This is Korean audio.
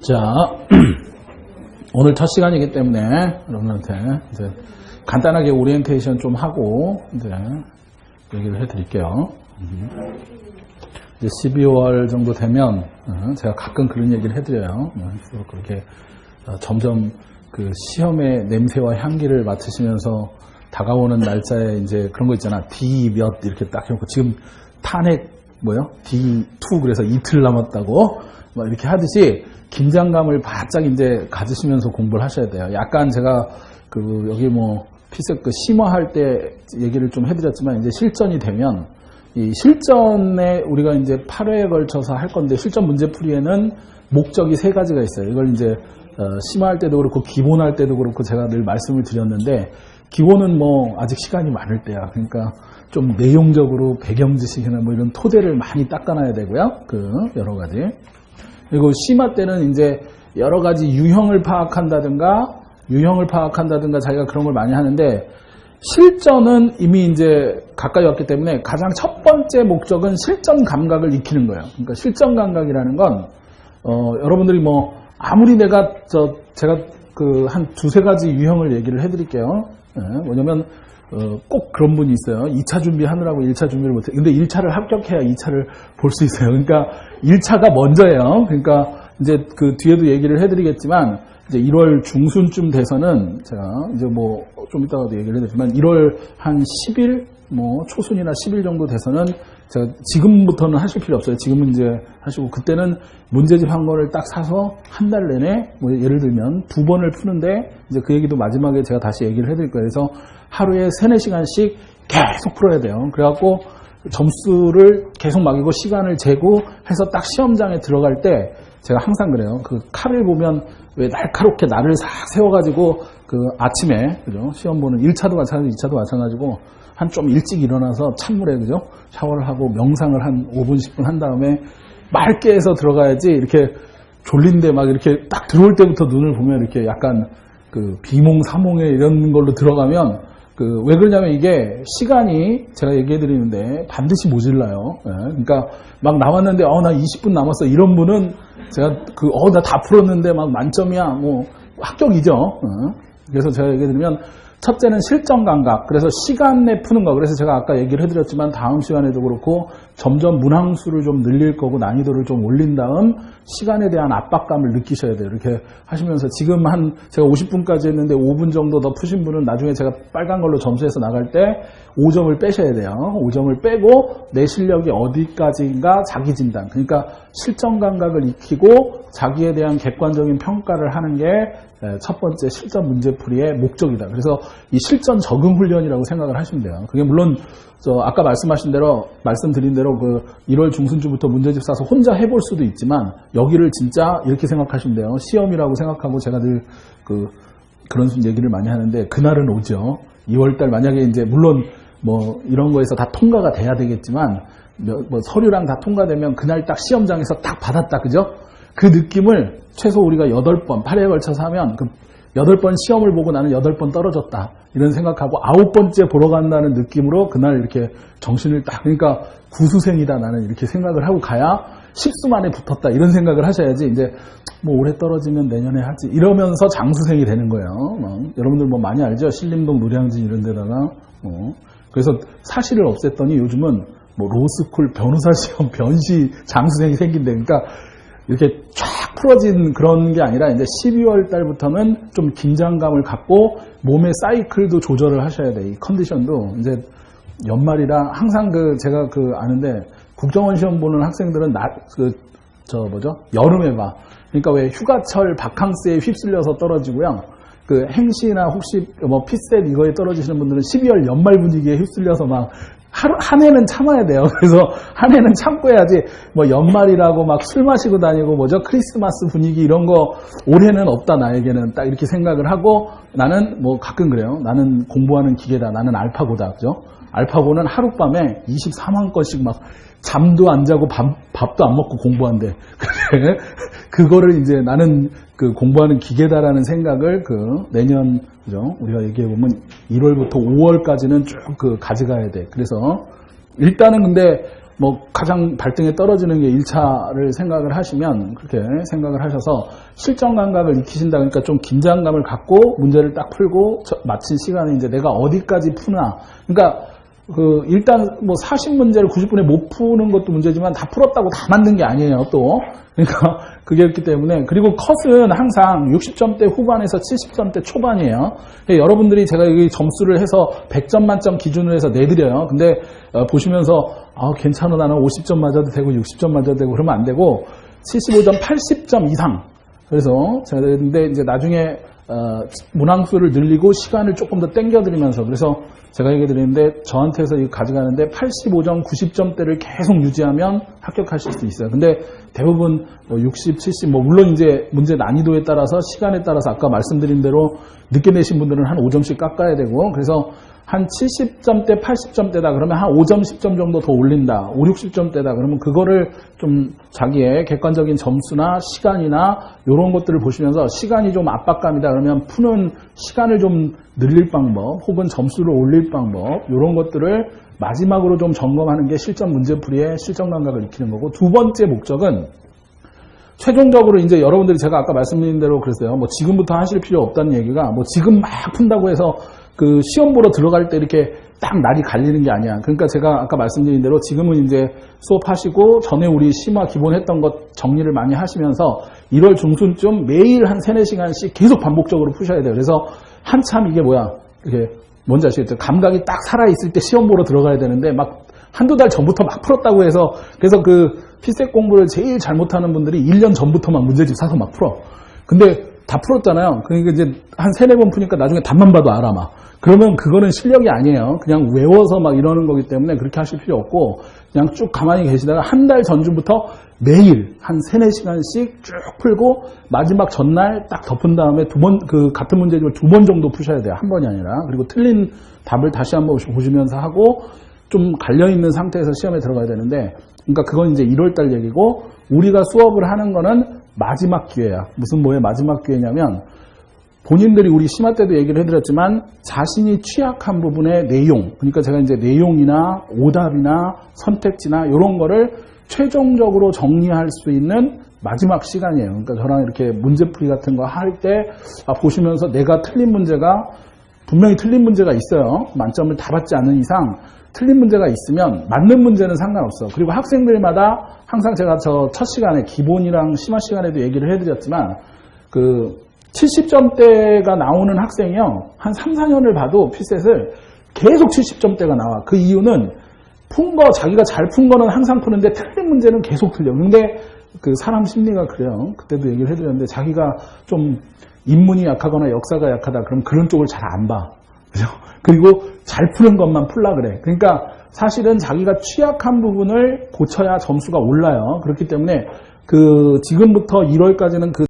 자, 오늘 첫 시간이기 때문에 여러분한테 이제 간단하게 오리엔테이션 좀 하고 이제 얘기를 해드릴게요. 이제 12월 정도 되면 제가 가끔 그런 얘기를 해드려요. 그렇게 점점 그 시험의 냄새와 향기를 맡으시면서 다가오는 날짜에 이제 그런 거 있잖아. D 몇 이렇게 딱 해놓고 지금 탄핵 D2 그래서 이틀 남았다고 막 이렇게 하듯이 긴장감을 바짝 이제 가지시면서 공부를 하셔야 돼요. 약간 제가 그 여기 뭐 피색 그 심화할 때 얘기를 좀 해드렸지만 이제 실전이 되면 이 실전에 우리가 이제 8회에 걸쳐서 할 건데 실전 문제풀이에는 목적이 3가지가 있어요. 이걸 이제 심화할 때도 그렇고 기본할 때도 그렇고 제가 늘 말씀을 드렸는데 기본은 뭐 아직 시간이 많을 때야. 그러니까 좀 내용적으로 배경 지식이나 뭐 이런 토대를 많이 닦아놔야 되고요. 그 여러 가지. 그리고 심화 때는 이제 여러 가지 유형을 파악한다든가 자기가 그런 걸 많이 하는데 실전은 이미 이제 가까이 왔기 때문에 가장 첫 번째 목적은 실전 감각을 익히는 거예요. 그러니까 실전 감각이라는 건 여러분들이 뭐 아무리 제가 그 한 2-3가지 유형을 얘기를 해드릴게요. 뭐냐면 꼭 그런 분이 있어요. 2차 준비하느라고 1차 준비를 못해. 근데 1차를 합격해야 2차를 볼 수 있어요. 그러니까 1차가 먼저예요. 그러니까 이제 그 뒤에도 얘기를 해드리겠지만 이제 1월 중순쯤 돼서는 제가 이제 뭐 좀 이따가도 얘기를 해드리지만 1월 한 10일 뭐 초순이나 10일 정도 돼서는 제가 지금부터는 하실 필요 없어요. 지금은 이제 하시고 그때는 문제집 한 권을 딱 사서 한 달 내내 뭐 예를 들면 2번을 푸는데 이제 그 얘기도 마지막에 제가 다시 얘기를 해드릴 거예요. 그래서 하루에 3-4시간씩 계속 풀어야 돼요. 그래갖고 점수를 계속 막이고 시간을 재고 해서 딱 시험장에 들어갈 때 제가 항상 그래요. 그 칼을 보면 왜 날카롭게 날을 싹 세워가지고 그 아침에 그죠? 시험 보는 1차도 마찬가지고 2차도 마찬가지고 한 좀 일찍 일어나서 찬물에 그죠? 샤워를 하고 명상을 한 5분 10분 한 다음에 맑게 해서 들어가야지 이렇게 졸린데 막 이렇게 딱 들어올 때부터 눈을 보면 이렇게 약간 그 비몽사몽에 이런 걸로 들어가면 그 왜 그러냐면 이게 시간이 제가 얘기해 드리는데 반드시 모질라요. 예, 그러니까 막 나왔는데 나 20분 남았어 이런 분은 제가 나 다 풀었는데 막 만점이야 뭐 합격이죠. 그래서 제가 얘기해 드리면 첫째는 실전 감각. 그래서 시간 내 푸는 거. 그래서 제가 아까 얘기를 해드렸지만 다음 시간에도 그렇고 점점 문항수를 좀 늘릴 거고 난이도를 좀 올린 다음 시간에 대한 압박감을 느끼셔야 돼요. 이렇게 하시면서 지금 제가 50분까지 했는데 5분 정도 더 푸신 분은 나중에 제가 빨간 걸로 점수해서 나갈 때 5점을 빼셔야 돼요. 5점을 빼고 내 실력이 어디까지인가 자기 진단. 그러니까 실전 감각을 익히고 자기에 대한 객관적인 평가를 하는 게 첫 번째 실전 문제풀이의 목적이다. 그래서 이 실전 적응 훈련이라고 생각을 하시면 돼요. 그게 물론 아까 말씀드린 대로 그 1월 중순주부터 문제집 싸서 혼자 해볼 수도 있지만 여기를 진짜 이렇게 생각하시면 돼요. 시험이라고 생각하고 제가 늘 그런 얘기를 많이 하는데 그날은 오죠. 2월달 만약에 이제 물론 뭐 이런 거에서 다 통과가 돼야 되겠지만 뭐 서류랑 다 통과되면 그날 딱 시험장에서 딱 받았다, 그죠? 그 느낌을 최소 우리가 8번, 8회에 걸쳐서 하면 그 8번 시험을 보고 나는 8번 떨어졌다. 이런 생각하고 9번째 보러 간다는 느낌으로 그날 이렇게 정신을 딱, 그러니까 구수생이다 나는 이렇게 생각을 하고 가야 10수 만에 붙었다. 이런 생각을 하셔야지 이제 뭐 올해 떨어지면 내년에 하지. 이러면서 장수생이 되는 거예요. 여러분들 뭐 많이 알죠? 신림동 노량진 이런 데다가. 그래서 사실을 없앴더니 요즘은 뭐 로스쿨 변호사 시험 변시 장수생이 생긴대. 그러니까 이렇게 쫙 풀어진 그런 게 아니라 이제 12월 달부터는 좀 긴장감을 갖고 몸의 사이클도 조절을 하셔야 돼. 이 컨디션도 이제 연말이라 항상 제가 아는데 국정원 시험 보는 학생들은 여름에 봐. 그러니까 왜 휴가철 바캉스에 휩쓸려서 떨어지고요. 그 행시나 혹시 뭐 피셋 이거에 떨어지시는 분들은 12월 연말 분위기에 휩쓸려서 막 한 해는 참아야 돼요. 그래서 한 해는 참고 해야지 뭐 연말이라고 막 술 마시고 다니고 크리스마스 분위기 이런 거 올해는 없다 나에게는 딱 이렇게 생각을 하고 나는 뭐 가끔 그래요. 나는 공부하는 기계다. 나는 알파고다. 그죠? 알파고는 하룻밤에 24만 건씩 막 잠도 안 자고 밥도 안 먹고 공부한대. 그거를 이제 나는 공부하는 기계다라는 생각을 내년, 그죠? 우리가 얘기해보면 1월부터 5월까지는 쭉 가져가야 돼. 그래서 일단은 근데 뭐 가장 발등에 떨어지는 게 1차를 생각을 하시면 그렇게 생각을 하셔서 실전 감각을 익히신다. 그러니까 좀 긴장감을 갖고 문제를 딱 풀고 마친 시간에 이제 내가 어디까지 푸나. 그러니까 일단 뭐 40문제를 90분에 못 푸는 것도 문제지만 다 풀었다고 다 맞는 게 아니에요, 또. 그러니까 그게 있기 때문에. 그리고 컷은 항상 60점대 후반에서 70점대 초반이에요. 여러분들이 제가 여기 점수를 해서 100점 만점 기준으로 해서 내드려요. 근데 보시면서 괜찮아, 나는 50점 맞아도 되고 60점 맞아도 되고 그러면 안 되고 75점, 80점 이상. 그래서 제가 근데 이제 나중에 문항수를 늘리고 시간을 조금 더 땡겨드리면서, 그래서 제가 얘기 드리는데 저한테서 이거 가져가는데 85점, 90점대를 계속 유지하면 합격하실 수 있어요. 근데 대부분 60, 70, 물론 이제 문제 난이도에 따라서 시간에 따라서 아까 말씀드린 대로 늦게 내신 분들은 한 5점씩 깎아야 되고, 그래서 한 70점대, 80점대다 그러면 한 5점, 10점 정도 더 올린다. 5, 60점대다 그러면 그거를 좀 자기의 객관적인 점수나 시간이나 이런 것들을 보시면서 시간이 좀 압박감이다 그러면 푸는 시간을 좀 늘릴 방법 혹은 점수를 올릴 방법, 이런 것들을 마지막으로 좀 점검하는 게 실전 문제풀이의 실전 감각을 익히는 거고, 두 번째 목적은 최종적으로 이제 여러분들이 제가 아까 말씀드린 대로 그랬어요. 뭐 지금부터 하실 필요 없다는 얘기가 뭐 지금 막 푼다고 해서 그 시험 보러 들어갈 때 이렇게 딱 날이 갈리는 게 아니야. 그러니까 제가 아까 말씀드린 대로 지금은 이제 수업하시고 전에 우리 심화 기본 했던 것 정리를 많이 하시면서 1월 중순쯤 매일 한 3, 4시간씩 계속 반복적으로 푸셔야 돼요. 그래서 한참 이게 뭐야, 이렇게 뭔지 아시겠죠? 감각이 딱 살아있을 때 시험 보러 들어가야 되는데 막 한두 달 전부터 막 풀었다고 해서, 그래서 그 피셋 공부를 제일 잘못하는 분들이 1년 전부터 막 문제집 사서 막 풀어. 근데 다 풀었잖아요. 그러니까 이제 한 3, 4번 푸니까 나중에 답만 봐도 알아 막. 그러면 그거는 실력이 아니에요. 그냥 외워서 막 이러는 거기 때문에 그렇게 하실 필요 없고, 그냥 쭉 가만히 계시다가 한 달 전주부터 매일 한 3, 4시간씩 쭉 풀고 마지막 전날 딱 덮은 다음에 그 같은 문제집을 2번 정도 푸셔야 돼요. 한 번이 아니라. 그리고 틀린 답을 다시 한번 보시면서 하고 좀 갈려있는 상태에서 시험에 들어가야 되는데, 그러니까 그건 이제 1월달 얘기고, 우리가 수업을 하는 거는 마지막 기회야. 무슨 뭐의 마지막 기회냐면, 본인들이 우리 심화 때도 얘기를 해드렸지만 자신이 취약한 부분의 내용, 그러니까 제가 이제 내용이나 오답이나 선택지나 이런 거를 최종적으로 정리할 수 있는 마지막 시간이에요. 그러니까 저랑 이렇게 문제풀이 같은 거 할 때 보시면서 내가 틀린 문제가, 분명히 틀린 문제가 있어요. 만점을 다 받지 않는 이상 틀린 문제가 있으면 맞는 문제는 상관없어. 그리고 학생들마다 항상 제가 저 첫 시간에 기본이랑 심화 시간에도 얘기를 해드렸지만, 그 70점대가 나오는 학생이요, 한 3, 4년을 봐도 피셋을 계속 70점대가 나와. 그 이유는 푼 거, 자기가 잘 푼 거는 항상 푸는데 틀린 문제는 계속 틀려. 근데 그 사람 심리가 그래요. 그때도 얘기를 해드렸는데, 자기가 좀 인문이 약하거나 역사가 약하다 그럼 그런 쪽을 잘 안 봐. 그죠? 그리고 잘 푸는 것만 풀라 그래. 그러니까 사실은 자기가 취약한 부분을 고쳐야 점수가 올라요. 그렇기 때문에 그 지금부터 1월까지는 그